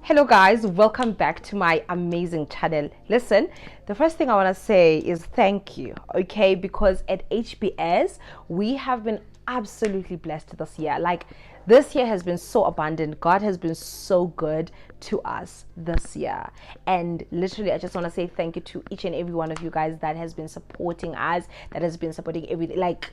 Hello guys, welcome back to my amazing channel. Listen, the first thing I want to say is thank you, okay? Because at HBS we have been absolutely blessed this year. Like, this year has been so abundant. God has been so good to us this year, and literally I just want to say thank you to each and every one of you guys that has been supporting us, that has been supporting everything. Like,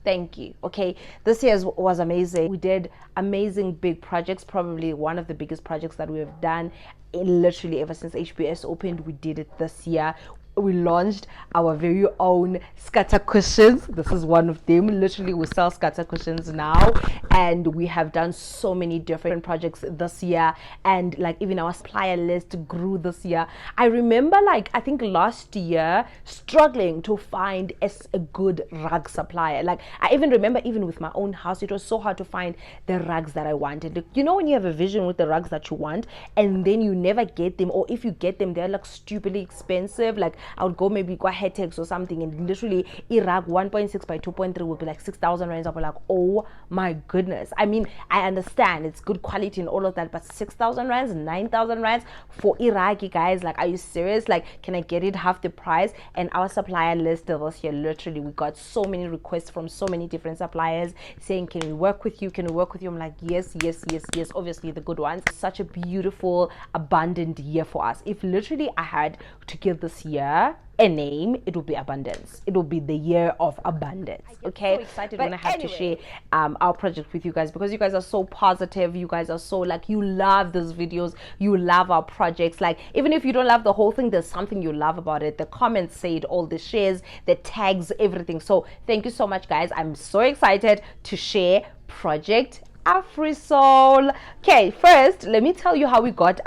thank you. Okay, this year was amazing. We did amazing big projects, probably one of the biggest projects that we have done literally ever since HBS opened. We did it this year. We launched our very own scatter cushions. This is one of them. Literally, we sell scatter cushions now, and we have done so many different projects this year. And like, even our supplier list grew this year. I remember, like, I think last year struggling to find a good rug supplier. Like, I even remember, even with my own house, it was so hard to find the rugs that I wanted. You know, when you have a vision with the rugs that you want, and then you never get them, or if you get them, they're like stupidly expensive. Like, I would go maybe go Hetex or something, and literally a rug 1.6 by 2.3 would be like 6,000 rands. I'll be like, oh my goodness. I mean, I understand it's good quality and all of that, but 6,000 rands, 9,000 rands for Iraqi guys, like, are you serious? Like, can I get it half the price? And our supplier list this year, literally, we got so many requests from so many different suppliers saying, can we work with you? Can we work with you? I'm like, yes, yes, yes, yes. Obviously, the good ones. Such a beautiful, abundant year for us. If literally I had to give this year a name, it will be abundance. It will be the year of abundance. Okay, so excited when I have to share our project with you guys, because you guys are so positive. You guys are so, like, you love these videos, you love our projects. Like, even if you don't love the whole thing, there's something you love about it. The comments say it all, the shares, the tags, everything. So thank you so much, guys. I'm so excited to share project Afrisoul. Okay, first let me tell you how we got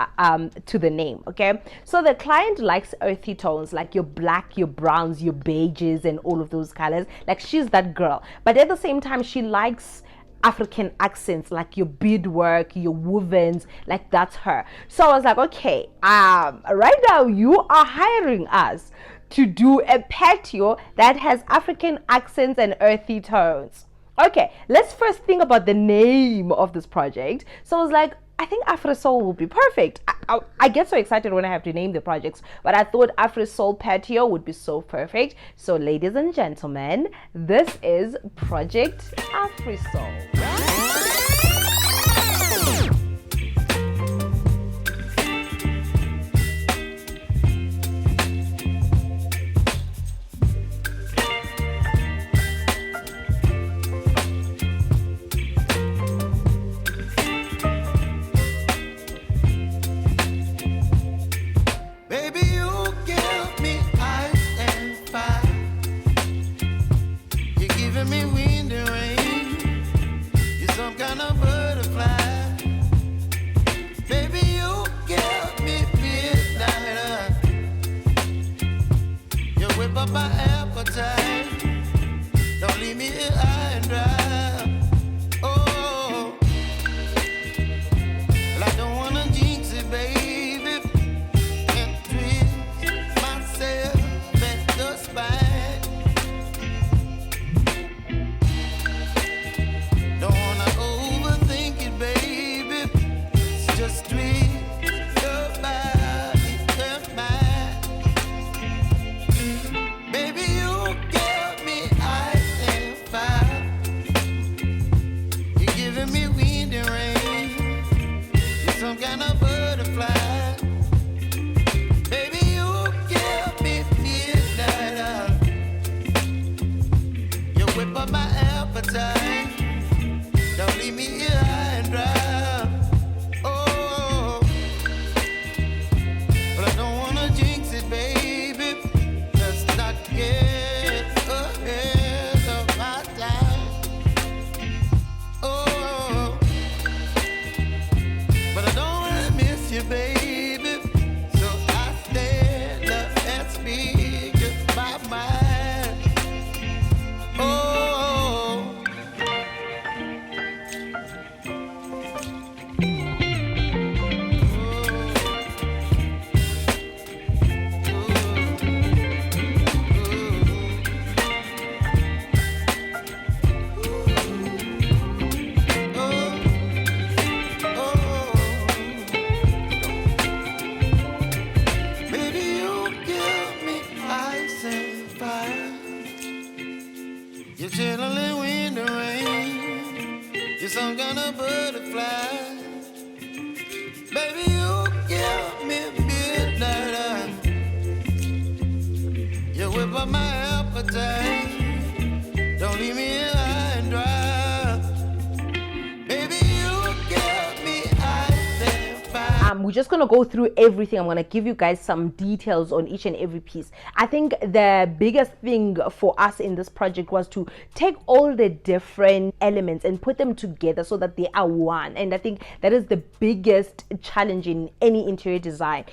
to the name. Okay, so the client likes earthy tones, like your black, your browns, your beiges, and all of those colors. Like, she's that girl, but at the same time she likes African accents, like your beadwork, your wovens. Like, that's her. So I was like, okay, right now you are hiring us to do a patio that has African accents and earthy tones. Okay, let's first think about the name of this project. So I was like, I think Afrisoul will be perfect. I get so excited when I have to name the projects, but I thought Afrisoul Patio would be so perfect. So ladies and gentlemen, this is Project Afrisoul. time. Don't leave me high and dry. Baby, you give me ice and fire. We're just gonna go through everything. I'm gonna give you guys some details on each and every piece. I think the biggest thing for us in this project was to take all the different elements and put them together so that they are one. And I think that is the biggest challenge in any interior design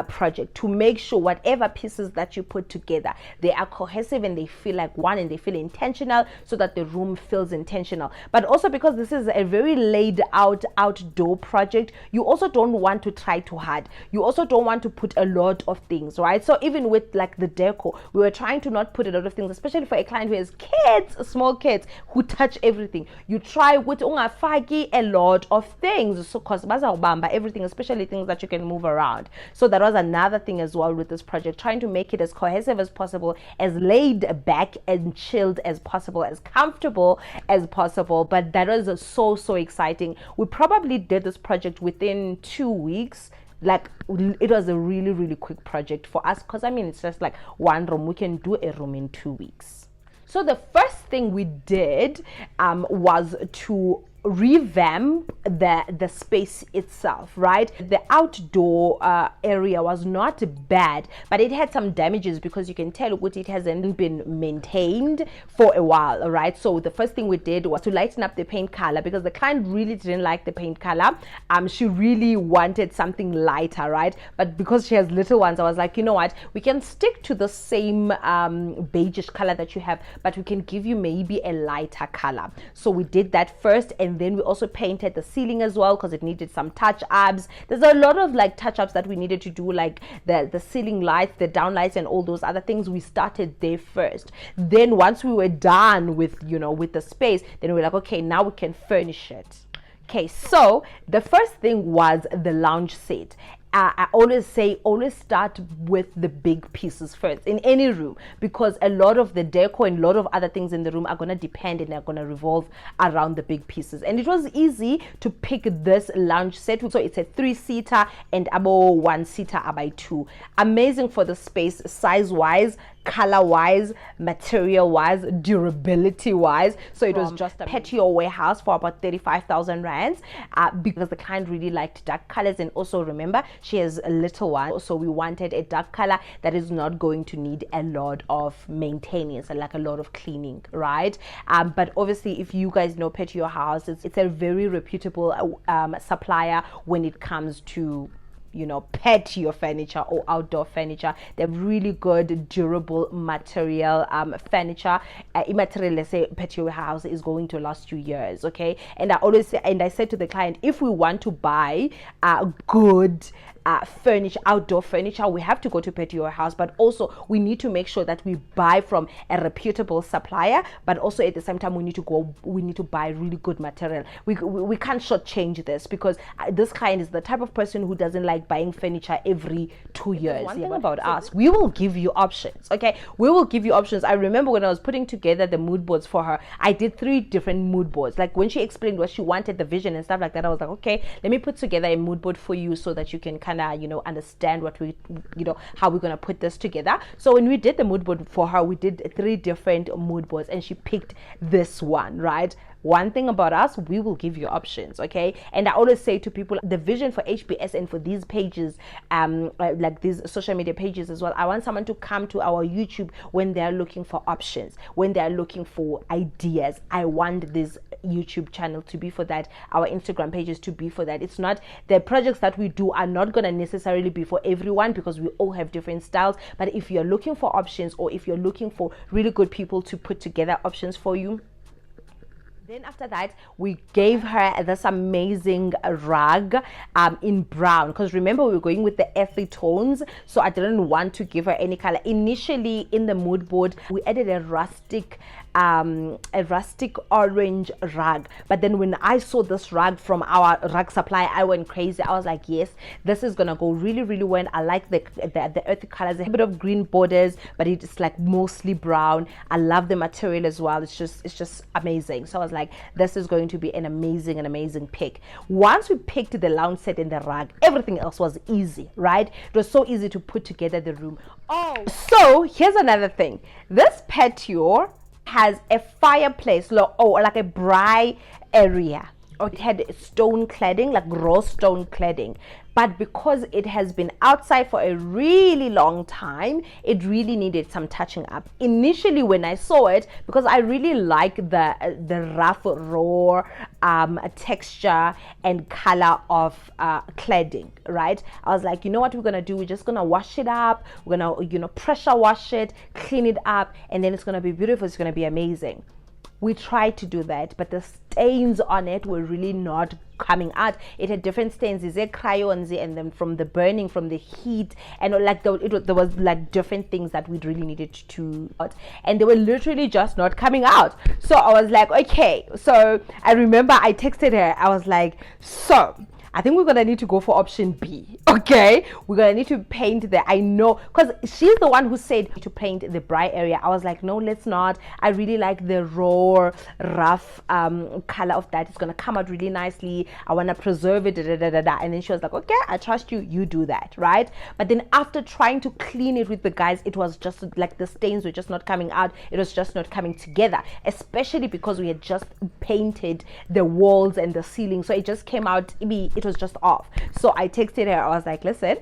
project, to make sure whatever pieces that you put together, they are cohesive and they feel like one and they feel intentional, so that the room feels intentional. But also, because this is a very laid out outdoor project, you also don't want to try too hard. You also don't want to put a lot of things, right? So even with like the decor, we were trying to not put a lot of things, especially for a client who has kids, small kids who touch everything. You try with ungafaki a lot of things, so cause bazawubamba everything, especially things that you can move around. So that was another thing as well with this project, trying to make it as cohesive as possible, as laid back and chilled as possible, as comfortable as possible. But that was so exciting. We probably did this project within 2 weeks. Like, it was a really quick project for us, because I mean, it's just like one room. We can do a room in 2 weeks. So the first thing we did was to revamp the space itself, right? The outdoor area was not bad, but it had some damages, because you can tell what it hasn't been maintained for a while, right? So the first thing we did was to lighten up the paint color, because the client really didn't like the paint color. She really wanted something lighter, right? But because she has little ones, I was like, you know what, we can stick to the same beigeish color that you have, but we can give you maybe a lighter color. So we did that first, and then we also painted the ceiling as well, because it needed some touch-ups. There's a lot of like touch-ups that we needed to do, like the ceiling lights, the down lights, and all those other things. We started there first. Then once we were done with, you know, with the space, then we're like, okay, now we can furnish it. Okay, so the first thing was the lounge set. I always say, always start with the big pieces first in any room, because a lot of the decor and a lot of other things in the room are going to depend and they're going to revolve around the big pieces. And it was easy to pick this lounge set. So it's a 3-seater and about 1-seater by 2. Amazing for the space, size wise, color wise, material wise, durability wise. So it was just a Patio warehouse for about 35,000 rands, because the client really liked dark colors. And also remember, she has a little one, so we wanted a dark color that is not going to need a lot of maintenance and like a lot of cleaning, right? But obviously, if you guys know Patio House, it's a very reputable supplier when it comes to, you know, patio furniture or outdoor furniture. They're really good, durable material furniture. Immaterial, let's say, Patio House is going to last you years, okay? And I always say, and I said to the client, if we want to buy good furniture, outdoor furniture, we have to go to Patio House, but also we need to make sure that we buy from a reputable supplier, but also at the same time we need to buy really good material. We can't shortchange this, because this client is the type of person who doesn't like buying furniture every 2 years. One thing about us, we will give you options, okay? We will give you options. I remember when I was putting together the mood boards for her, I did 3 different mood boards. Like when she explained what she wanted, the vision and stuff like that, I was like, okay, let me put together a mood board for you so that you can kind of, you know, understand what we, you know, how we're going to put this together. So when we did the mood board for her, we did 3 different mood boards, and she picked this one, right? One thing about us, we will give you options, okay? And I always say to people, the vision for HBS and for these pages, like these social media pages as well, I want someone to come to our YouTube when they're looking for options, when they're looking for ideas. I want this YouTube channel to be for that, our Instagram pages to be for that. It's not, the projects that we do are not going to necessarily be for everyone, because we all have different styles. But if you're looking for options, or if you're looking for really good people to put together options for you, then after that, we gave her this amazing rug in brown, because remember, we were going with the earthy tones, so I didn't want to give her any color. Initially in the mood board, we added a rustic a rustic orange rug. But then when I saw this rug from our rug supply, I went crazy. I was like, yes, this is gonna go really, really well. I like the earthy colors, a bit of green borders, but it's like mostly brown. I love the material as well. It's just amazing. So I was like, this is going to be an amazing pick. Once we picked the lounge set and the rug, everything else was easy, right? It was so easy to put together the room. Oh, so here's another thing. This patio has a fireplace, like a braai area. It had stone cladding, like raw stone cladding, but because it has been outside for a really long time, it really needed some touching up. Initially when I saw it, because I really like the rough raw texture and color of cladding, right? I was like, you know what we're gonna do, we're just gonna wash it up, we're gonna pressure wash it, clean it up, and then it's gonna be beautiful, it's gonna be amazing. We tried to do that, but the stains on it were really not coming out. It had different stains, is it crayons, and then from the burning, from the heat, and like there was like different things that we really needed to out, and they were literally just not coming out. So I was like, okay. So I remember I texted her. I was like, so I think we're gonna need to go for option B. Okay, we're gonna need to paint I know, because she's the one who said to paint the braai area. I was like, no, let's not. I really like the raw, rough color of that. It's gonna come out really nicely. I wanna preserve it. And then she was like, okay, I trust you. You do that, right? But then after trying to clean it with the guys, it was just like the stains were just not coming out. It was just not coming together, especially because we had just painted the walls and the ceiling. So it just came out. It was just off. So I texted her. I was like, listen,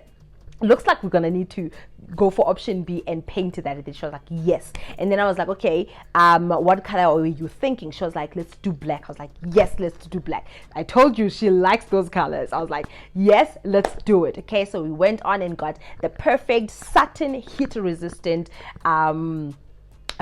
looks like we're gonna need to go for option B and paint that. And she was like, yes. And then I was like, okay, what color were you thinking? She was like, let's do black. I was like, yes, let's do black. I told you she likes those colors. I was like, yes, let's do it. Okay, so we went on and got the perfect satin heat resistant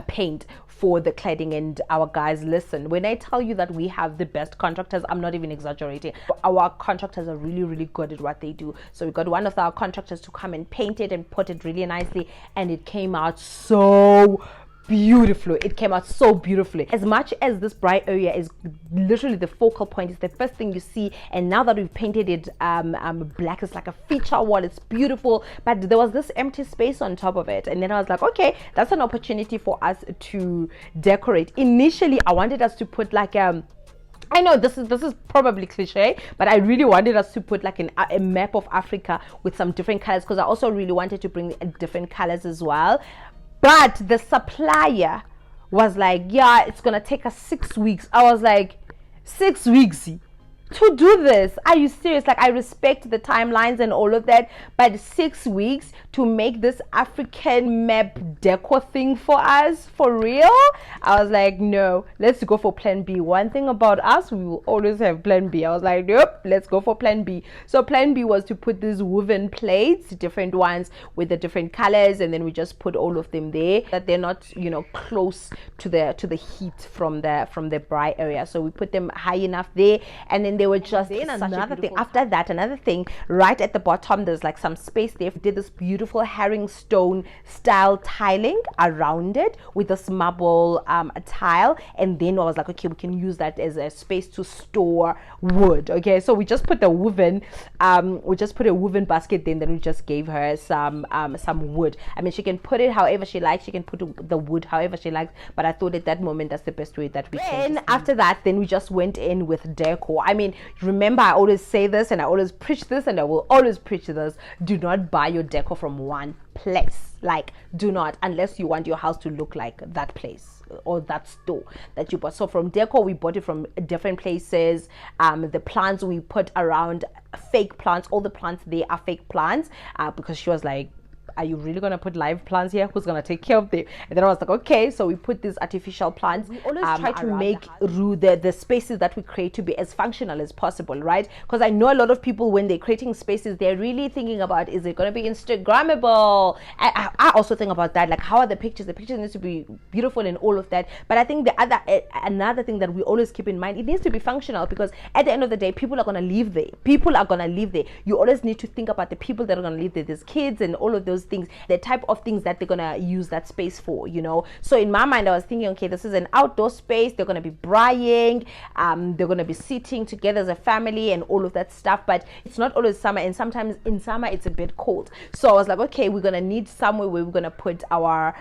paint for the cladding. And our guys, listen, when I tell you that we have the best contractors, I'm not even exaggerating. Our contractors are really, really good at what they do. So we got one of our contractors to come and paint it and put it really nicely, and it came out so beautifully. It came out so beautifully. As much as this bright area is literally the focal point, it's the first thing you see, and now that we've painted it black, it's like a feature wall. It's beautiful, but there was this empty space on top of it, and then I was like, okay, that's an opportunity for us to decorate. Initially I wanted us to put like I know this is probably cliche, but I really wanted us to put like a map of Africa with some different colors, because I also really wanted to bring different colors as well. But the supplier was like, yeah, it's gonna take us 6 weeks. I was like, 6 weeks to do this? Are you serious? Like, I respect the timelines and all of that, but 6 weeks to make this African map decor thing for us, for real? I was like, no, let's go for plan B. One thing about us, we will always have plan B. I was like, nope, let's go for plan B. So plan B was to put these woven plates, different ones with the different colors, and then we just put all of them there, that they're not, you know, close to the heat from the braai area. So we put them high enough there, and then they were just another thing. After that, another thing, right at the bottom, there's like some space there. We did this beautiful herringstone style tiling around it with this marble tile, and then I was like, okay, we can use that as a space to store wood. Okay, so we just put the woven a woven basket there, and then we just gave her some wood. I mean, she can put it however she likes, she can put the wood however she likes, but I thought at that moment that's the best way that we can. After that, then we just went in with decor. I mean, remember, I always say this and I always preach this, and I will always preach this: do not buy your decor from one place. Like, do not, unless you want your house to look like that place or that store that you bought. So from decor, we bought it from different places. The plants we put around, fake plants, all the plants, they are fake plants, because she was like, are you really gonna put live plants here? Who's gonna take care of them? And then I was like, okay. So we put these artificial plants. We always try to make the spaces that we create to be as functional as possible, right? Because I know a lot of people, when they're creating spaces, they're really thinking about, is it gonna be Instagrammable? I also think about that, like, how are the pictures? The pictures need to be beautiful and all of that. But I think another thing that we always keep in mind, it needs to be functional, because at the end of the day, people are gonna live there. You always need to think about the people that are gonna live there. There's kids and all of those those things, the type of things that they're gonna use that space for, you know. So in my mind I was thinking, okay, this is an outdoor space, they're gonna be braaiing, they're gonna be sitting together as a family and all of that stuff. But it's not always summer, and sometimes in summer it's a bit cold. So I was like, okay, we're gonna need somewhere where we're gonna put our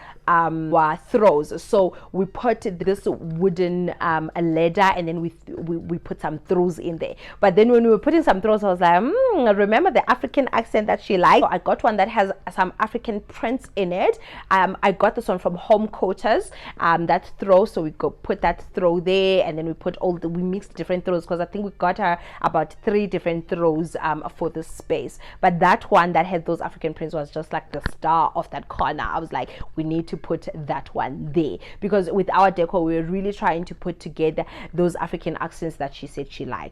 throws. So we put this wooden a ladder, and then we put some throws in there. But then when we were putting some throws, I was like, remember the African accent that she liked? So I got one that has some African prints in it. I got this one from Home Quarters, that throw. So we go put that throw there, and then we mixed different throws, because I think we got her about 3 different throws for this space. But that one that had those African prints was just like the star of that corner. I was like, we need to put that one there, because with our decor we were really trying to put together those African accents that she said she liked.